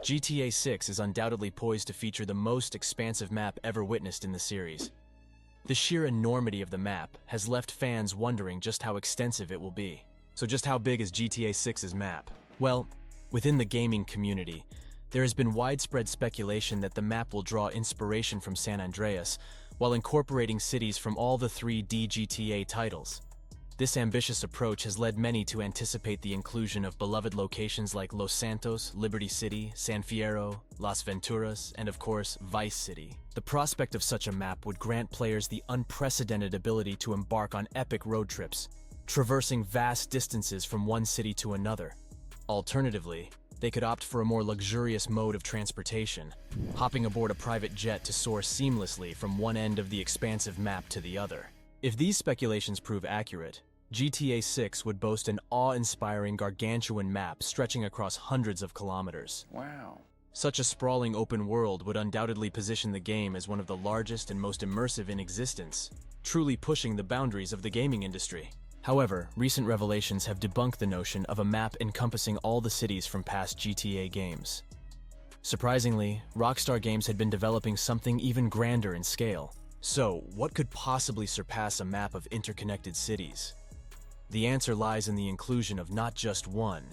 GTA 6 is undoubtedly poised to feature the most expansive map ever witnessed in the series. The sheer enormity of the map has left fans wondering just how extensive it will be. So just how big is GTA 6's map? Well, within the gaming community, there has been widespread speculation that the map will draw inspiration from San Andreas, while incorporating cities from all the 3D GTA titles. This ambitious approach has led many to anticipate the inclusion of beloved locations like Los Santos, Liberty City, San Fierro, Las Venturas, and of course, Vice City. The prospect of such a map would grant players the unprecedented ability to embark on epic road trips, traversing vast distances from one city to another. Alternatively, they could opt for a more luxurious mode of transportation, hopping aboard a private jet to soar seamlessly from one end of the expansive map to the other. If these speculations prove accurate, GTA 6 would boast an awe-inspiring gargantuan map stretching across hundreds of kilometers. Wow. Such a sprawling open world would undoubtedly position the game as one of the largest and most immersive in existence, truly pushing the boundaries of the gaming industry. However, recent revelations have debunked the notion of a map encompassing all the cities from past GTA games. Surprisingly, Rockstar Games had been developing something even grander in scale. So, what could possibly surpass a map of interconnected cities? The answer lies in the inclusion of not just one,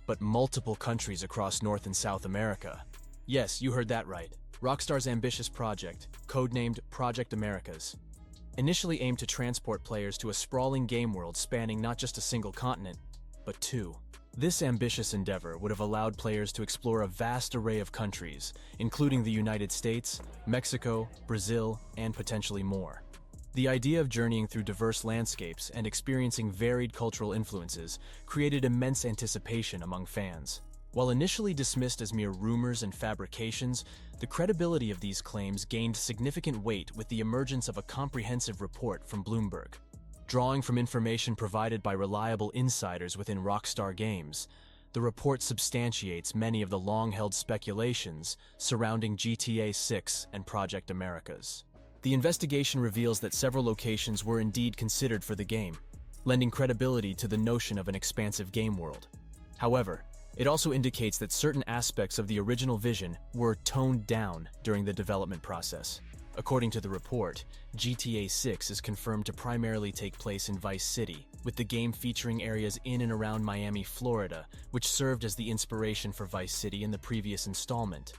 but multiple countries across North and South America. Yes, you heard that right. Rockstar's ambitious project, codenamed Project Americas, initially aimed to transport players to a sprawling game world spanning not just a single continent, but two. This ambitious endeavor would have allowed players to explore a vast array of countries, including the United States, Mexico, Brazil, and potentially more. The idea of journeying through diverse landscapes and experiencing varied cultural influences created immense anticipation among fans. While initially dismissed as mere rumors and fabrications, the credibility of these claims gained significant weight with the emergence of a comprehensive report from Bloomberg. Drawing from information provided by reliable insiders within Rockstar Games, the report substantiates many of the long-held speculations surrounding GTA 6 and Project Americas. The investigation reveals that several locations were indeed considered for the game, lending credibility to the notion of an expansive game world. However, it also indicates that certain aspects of the original vision were toned down during the development process. According to the report, GTA 6 is confirmed to primarily take place in Vice City, with the game featuring areas in and around Miami, Florida, which served as the inspiration for Vice City in the previous installment.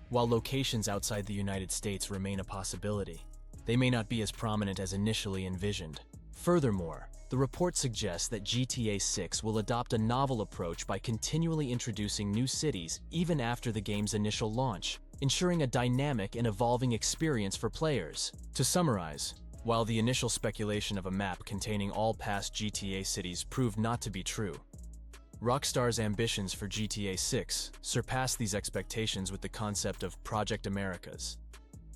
While locations outside the United States remain a possibility, they may not be as prominent as initially envisioned. Furthermore, the report suggests that GTA 6 will adopt a novel approach by continually introducing new cities even after the game's initial launch, ensuring a dynamic and evolving experience for players. To summarize, while the initial speculation of a map containing all past GTA cities proved not to be true, Rockstar's ambitions for GTA 6 surpass these expectations with the concept of Project Americas,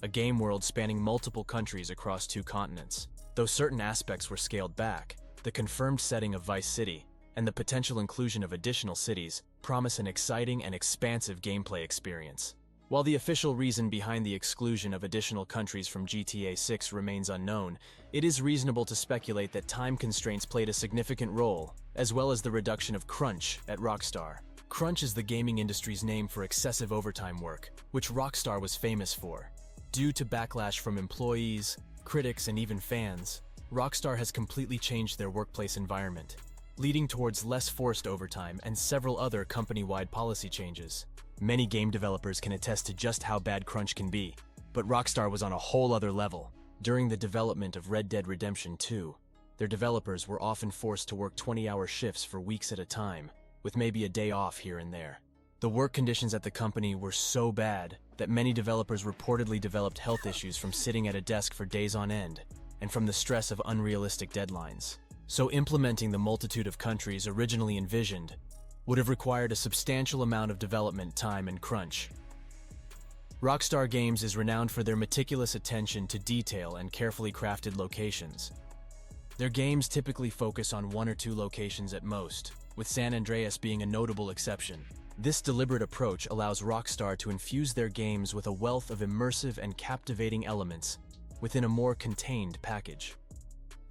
a game world spanning multiple countries across two continents. Though certain aspects were scaled back, the confirmed setting of Vice City and the potential inclusion of additional cities promise an exciting and expansive gameplay experience. While the official reason behind the exclusion of additional countries from GTA 6 remains unknown, it is reasonable to speculate that time constraints played a significant role, as well as the reduction of crunch at Rockstar. Crunch is the gaming industry's name for excessive overtime work, which Rockstar was famous for. Due to backlash from employees, critics, and even fans, Rockstar has completely changed their workplace environment, leading towards less forced overtime and several other company-wide policy changes. Many game developers can attest to just how bad crunch can be, but Rockstar was on a whole other level. During the development of Red Dead Redemption 2, their developers were often forced to work 20-hour shifts for weeks at a time, with maybe a day off here and there. The work conditions at the company were so bad that many developers reportedly developed health issues from sitting at a desk for days on end, and from the stress of unrealistic deadlines. So implementing the multitude of countries originally envisioned would have required a substantial amount of development time and crunch. Rockstar Games is renowned for their meticulous attention to detail and carefully crafted locations. Their games typically focus on one or two locations at most, with San Andreas being a notable exception. This deliberate approach allows Rockstar to infuse their games with a wealth of immersive and captivating elements within a more contained package.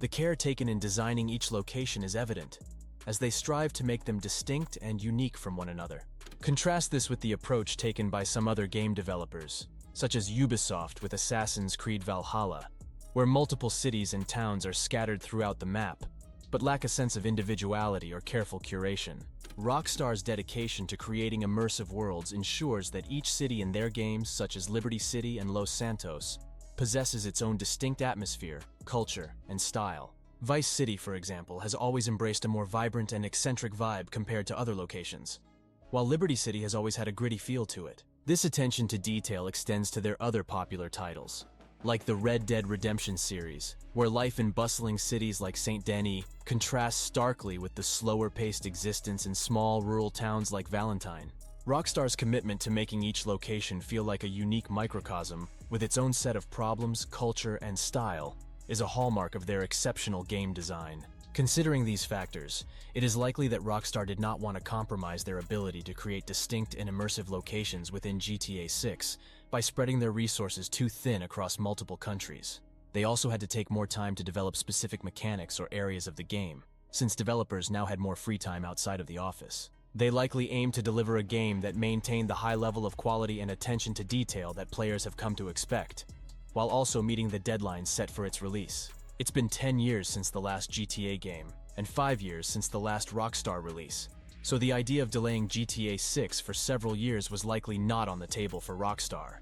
The care taken in designing each location is evident, as they strive to make them distinct and unique from one another. Contrast this with the approach taken by some other game developers, such as Ubisoft with Assassin's Creed Valhalla, where multiple cities and towns are scattered throughout the map, but lack a sense of individuality or careful curation. Rockstar's dedication to creating immersive worlds ensures that each city in their games, such as Liberty City and Los Santos, possesses its own distinct atmosphere, culture, and style. Vice City, for example, has always embraced a more vibrant and eccentric vibe compared to other locations, while Liberty City has always had a gritty feel to it. This attention to detail extends to their other popular titles, like the Red Dead Redemption series, where life in bustling cities like Saint Denis contrasts starkly with the slower-paced existence in small rural towns like Valentine. Rockstar's commitment to making each location feel like a unique microcosm with its own set of problems, culture, and style is a hallmark of their exceptional game design. Considering these factors, it is likely that Rockstar did not want to compromise their ability to create distinct and immersive locations within GTA 6 by spreading their resources too thin across multiple countries. They also had to take more time to develop specific mechanics or areas of the game, since developers now had more free time outside of the office. They likely aimed to deliver a game that maintained the high level of quality and attention to detail that players have come to expect, while also meeting the deadlines set for its release. It's been 10 years since the last GTA game, and 5 years since the last Rockstar release, so the idea of delaying GTA 6 for several years was likely not on the table for Rockstar.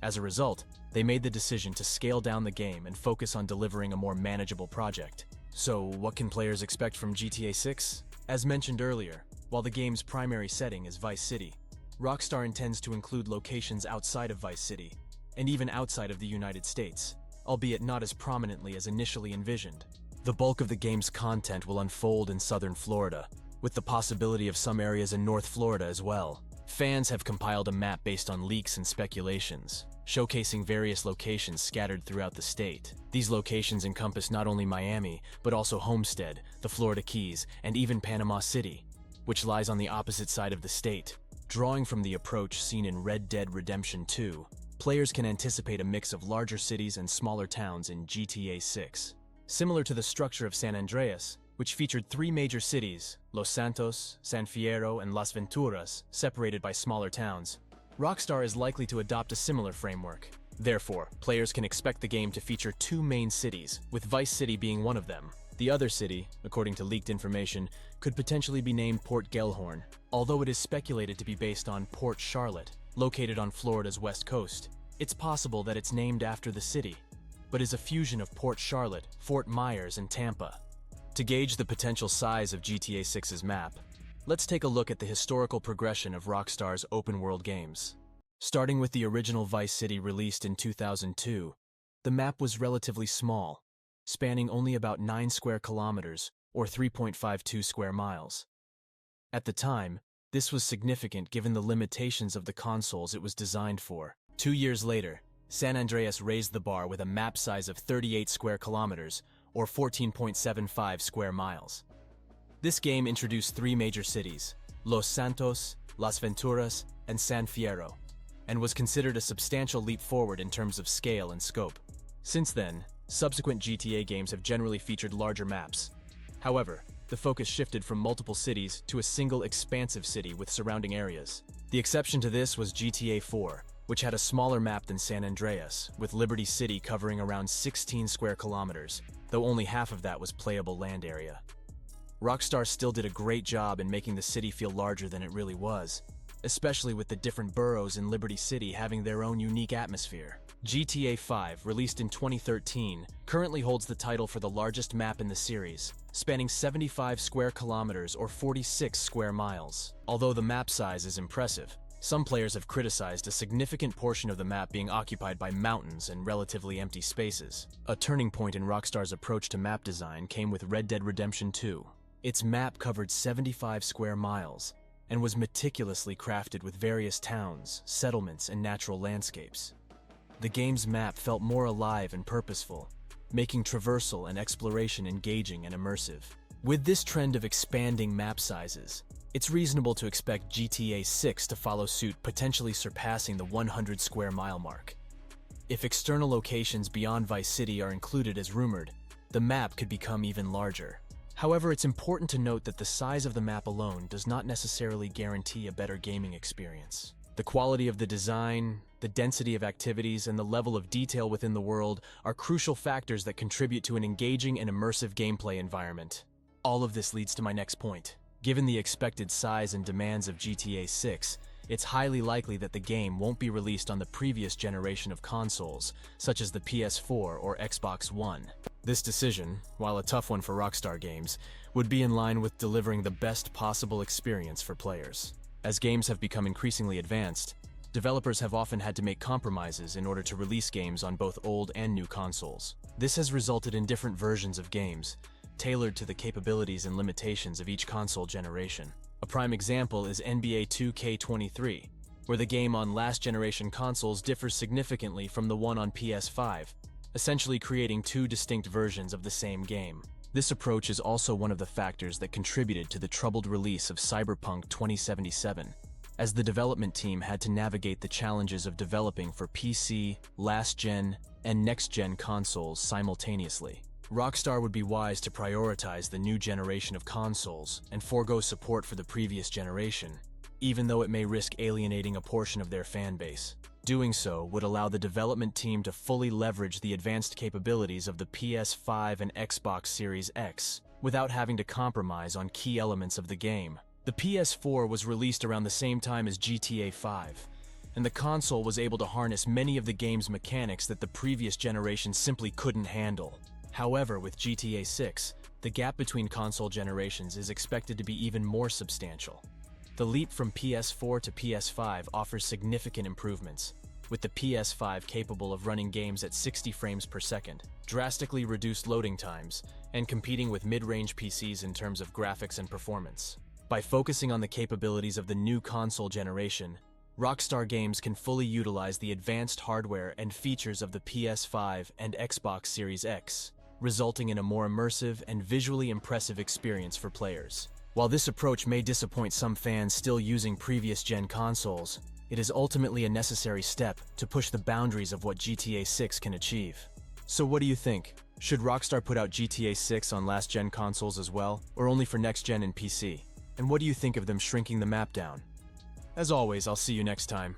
As a result, they made the decision to scale down the game and focus on delivering a more manageable project. So, what can players expect from GTA 6? As mentioned earlier, while the game's primary setting is Vice City, Rockstar intends to include locations outside of Vice City, and even outside of the United States, albeit not as prominently as initially envisioned. The bulk of the game's content will unfold in southern Florida, with the possibility of some areas in North Florida as well. Fans have compiled a map based on leaks and speculations, showcasing various locations scattered throughout the state. These locations encompass not only Miami, but also Homestead, the Florida Keys, and even Panama City, which lies on the opposite side of the state. Drawing from the approach seen in Red Dead Redemption 2, players can anticipate a mix of larger cities and smaller towns in GTA 6. Similar to the structure of San Andreas, which featured 3 major cities, Los Santos, San Fierro, and Las Venturas, separated by smaller towns, Rockstar is likely to adopt a similar framework. Therefore, players can expect the game to feature 2 main cities, with Vice City being one of them. The other city, according to leaked information, could potentially be named Port Gellhorn, although it is speculated to be based on Port Charlotte, located on Florida's west coast. It's possible that it's named after the city, but is a fusion of Port Charlotte, Fort Myers, and Tampa. To gauge the potential size of GTA 6's map, let's take a look at the historical progression of Rockstar's open-world games. Starting with the original Vice City released in 2002, the map was relatively small, spanning only about 9 square kilometers, or 3.52 square miles. At the time, this was significant given the limitations of the consoles it was designed for. 2 years later, San Andreas raised the bar with a map size of 38 square kilometers, or 14.75 square miles. This game introduced 3 major cities, Los Santos, Las Venturas, and San Fierro, and was considered a substantial leap forward in terms of scale and scope. Since then, subsequent GTA games have generally featured larger maps. However, the focus shifted from multiple cities to a single expansive city with surrounding areas. The exception to this was GTA 4, which had a smaller map than San Andreas, with Liberty City covering around 16 square kilometers, though only half of that was playable land area. Rockstar still did a great job in making the city feel larger than it really was, especially with the different boroughs in Liberty City having their own unique atmosphere. GTA 5, released in 2013, currently holds the title for the largest map in the series, spanning 75 square kilometers or 46 square miles. Although the map size is impressive, some players have criticized a significant portion of the map being occupied by mountains and relatively empty spaces. A turning point in Rockstar's approach to map design came with Red Dead Redemption 2. Its map covered 75 square miles and was meticulously crafted with various towns, settlements, and natural landscapes. The game's map felt more alive and purposeful, making traversal and exploration engaging and immersive. With this trend of expanding map sizes, it's reasonable to expect GTA 6 to follow suit, potentially surpassing the 100 square mile mark. If external locations beyond Vice City are included as rumored, the map could become even larger. However, it's important to note that the size of the map alone does not necessarily guarantee a better gaming experience. The quality of the design, the density of activities, and the level of detail within the world are crucial factors that contribute to an engaging and immersive gameplay environment. All of this leads to my next point. Given the expected size and demands of GTA 6, it's highly likely that the game won't be released on the previous generation of consoles, such as the PS4 or Xbox One. This decision, while a tough one for Rockstar Games, would be in line with delivering the best possible experience for players. As games have become increasingly advanced, developers have often had to make compromises in order to release games on both old and new consoles. This has resulted in different versions of games, tailored to the capabilities and limitations of each console generation. A prime example is NBA 2K23, where the game on last-generation consoles differs significantly from the one on PS5, essentially creating two distinct versions of the same game. This approach is also one of the factors that contributed to the troubled release of Cyberpunk 2077, as the development team had to navigate the challenges of developing for PC, last-gen, and next-gen consoles simultaneously. Rockstar would be wise to prioritize the new generation of consoles and forego support for the previous generation, even though it may risk alienating a portion of their fan base. Doing so would allow the development team to fully leverage the advanced capabilities of the PS5 and Xbox Series X, without having to compromise on key elements of the game. The PS4 was released around the same time as GTA 5, and the console was able to harness many of the game's mechanics that the previous generation simply couldn't handle. However, with GTA 6, the gap between console generations is expected to be even more substantial. The leap from PS4 to PS5 offers significant improvements, with the PS5 capable of running games at 60 frames per second, drastically reduced loading times, and competing with mid-range PCs in terms of graphics and performance. By focusing on the capabilities of the new console generation, Rockstar Games can fully utilize the advanced hardware and features of the PS5 and Xbox Series X, resulting in a more immersive and visually impressive experience for players. While this approach may disappoint some fans still using previous-gen consoles, it is ultimately a necessary step to push the boundaries of what GTA 6 can achieve. So what do you think? Should Rockstar put out GTA 6 on last-gen consoles as well, or only for next-gen and PC? And what do you think of them shrinking the map down? As always, I'll see you next time.